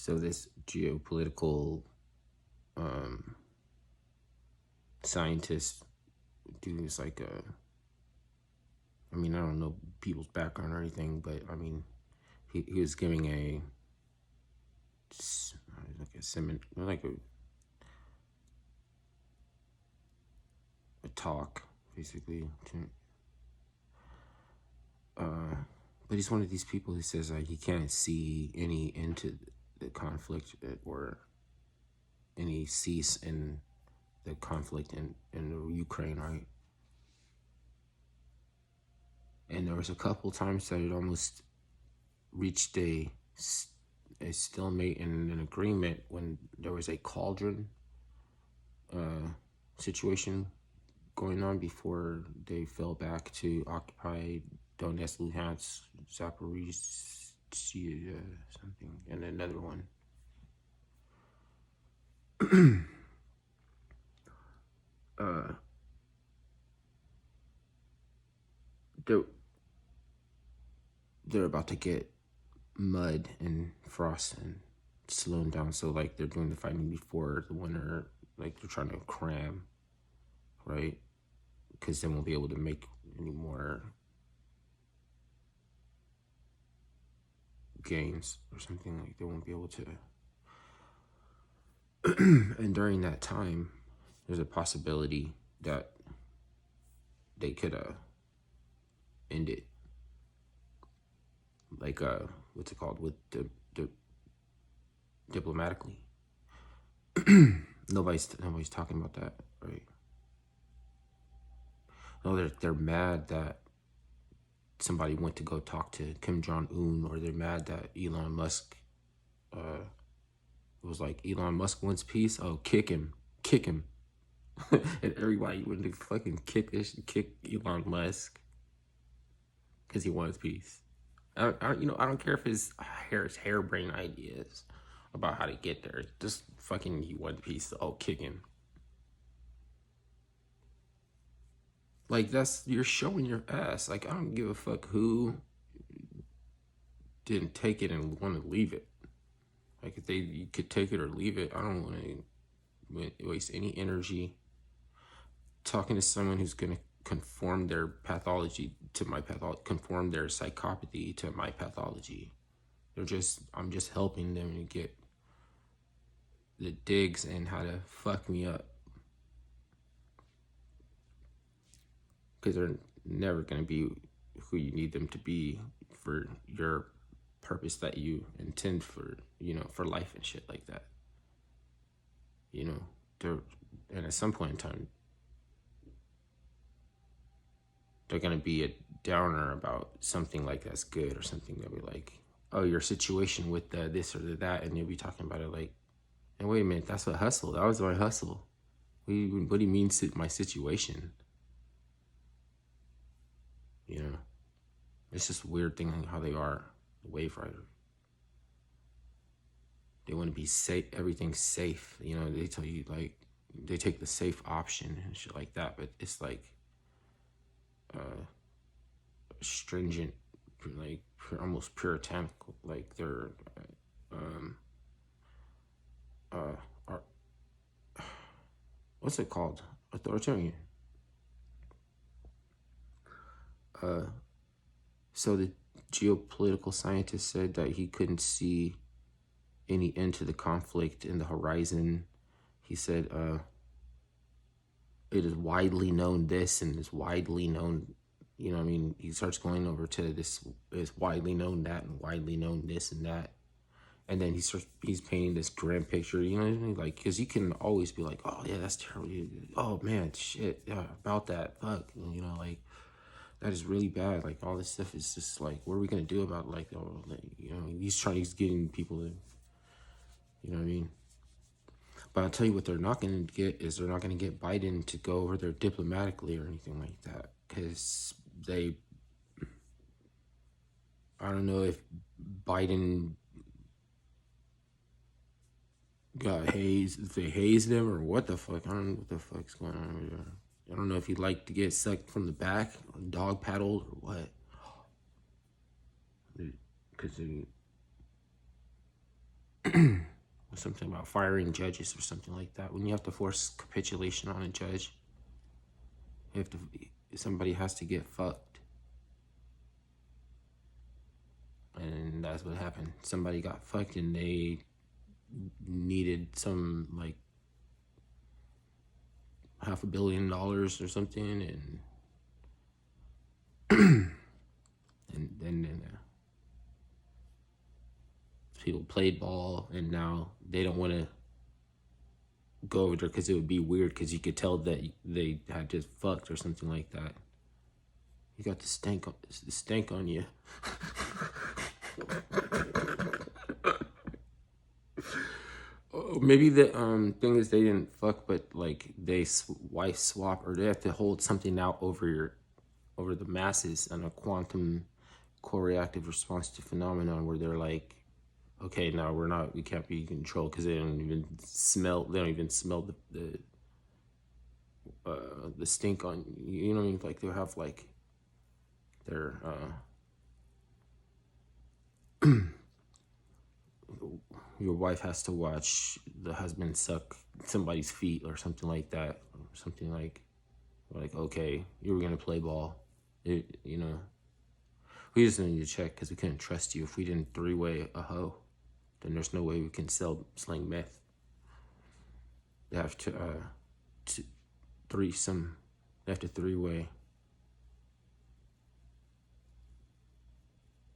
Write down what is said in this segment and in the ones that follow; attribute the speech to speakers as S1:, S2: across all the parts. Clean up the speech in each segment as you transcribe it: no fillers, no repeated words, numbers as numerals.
S1: So this geopolitical scientist dude is like I mean, I don't know people's background or anything, but I mean, he was giving a talk basically to, but he's one of these people who says like he can't see any into the conflict or any cease in the conflict in the Ukraine, right? And there was a couple times that it almost reached a stalemate and an agreement when there was a cauldron situation going on before they fell back to occupy Donetsk, Luhansk, Zaporizhzhia, something, and another one. They're about to get mud and frost and slowing down, so like they're doing the fighting before the winter, like they're trying to cram, right? Because they won't be able to make any more gains or something, like they won't be able to. And during that time, there's a possibility that they could end it, like what's it called, with the diplomatically. nobody's talking about that, right? No, they're mad that somebody went to go talk to Kim Jong-un, or they're mad that Elon Musk it was like, Elon Musk wants peace, oh, kick him. And everybody went to fucking kick Elon Musk because he wants peace. I don't care if his harebrained ideas about how to get there. Just fucking, he wants peace, oh, kick him. Like, you're showing your ass. Like, I don't give a fuck who didn't take it and want to leave it. Like, if you could take it or leave it, I don't want to waste any energy talking to someone who's going to conform their pathology to my pathology, conform their psychopathy to my pathology. I'm just helping them to get the digs and how to fuck me up. Because they're never going to be who you need them to be for your purpose that you intend for, for life and shit like that. And at some point in time, they're going to be a downer about something like that's good, or something that be like, oh, your situation with this or that, and you'll be talking about it like, and wait a minute, that's a hustle. That was my hustle. What do you mean my situation? It's just a weird thing how they are, the Wave Rider. They want to be safe, everything's safe. They tell you, like, they take the safe option and shit like that, but it's like stringent, like almost puritanical, like they're what's it called? Authoritarian. So the geopolitical scientist said that he couldn't see any end to the conflict in the horizon. He said it is widely known this, and is widely known, he starts going over to this is widely known that, and widely known this and that. And then he's painting this grand picture, like, because you can always be like, oh yeah, that's terrible. Oh man, shit, yeah, about that, fuck, like, that is really bad. Like, all this stuff is just like, what are we gonna do about, like, he's getting people to, But I'll tell you what they're not gonna get is they're not gonna get Biden to go over there diplomatically or anything like that, because I don't know if Biden got hazed, if they hazed him or what the fuck. I don't know what the fuck's going on over there. I don't know if he'd like to get sucked from the back, or dog paddled, or what. Because something about firing judges or something like that. When you have to force capitulation on a judge, you have to, somebody has to get fucked. And that's what happened. Somebody got fucked and they needed some like $500 million or something, and then people played ball, and now they don't want to go over there because it would be weird because you could tell that they had just fucked or something like that. You got the stank on you. Maybe the thing is they didn't fuck, but like they wife swap, or they have to hold something out over the masses on a quantum co-reactive response to phenomenon where they're like, okay, now we can't be in control because they don't even smell the stink on you. You know what I mean? Like they'll have like their your wife has to watch the husband suck somebody's feet or something like that, or something like okay, you were gonna play ball, you know. We just need to check because we couldn't trust you. If we didn't three-way a hoe, then there's no way we can sling meth. They have to threesome. They have to three-way.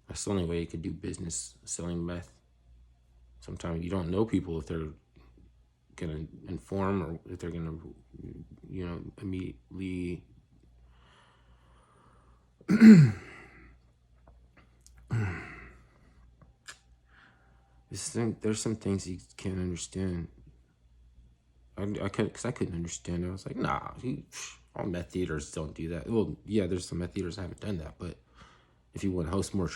S1: That's the only way you could do business, selling meth. Sometimes you don't know people if they're gonna inform or if they're gonna, you know, immediately. There's some things you can't understand. I couldn't understand it. I was like, nah, all meth theaters don't do that. Well, yeah, there's some meth theaters that haven't done that, but if you want to host more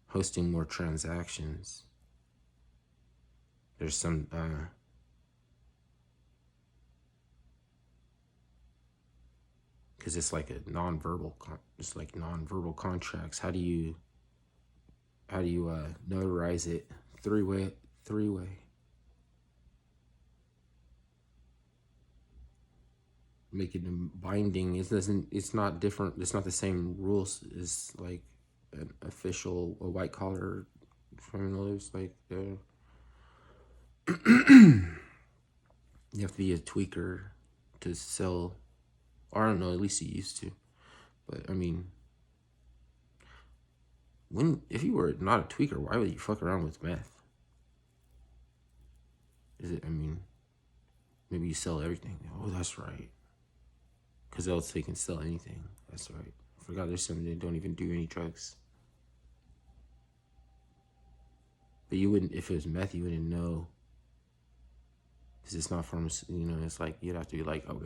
S1: hosting more transactions, there's some because it's like a nonverbal contracts. How do you notarize it? Three-way. Make it binding. It's not different. It's not the same rules as like an official white collar criminals. Like you have to be a tweaker to sell. Or I don't know. At least you used to. But I mean, if you were not a tweaker, why would you fuck around with meth? I mean, maybe you sell everything. Oh, that's right. Because else they can sell anything. That's right. I forgot there's some that don't even do any drugs. But you wouldn't, if it was meth, you wouldn't know. Because it's not from, you know, it's like, you'd have to be like, okay,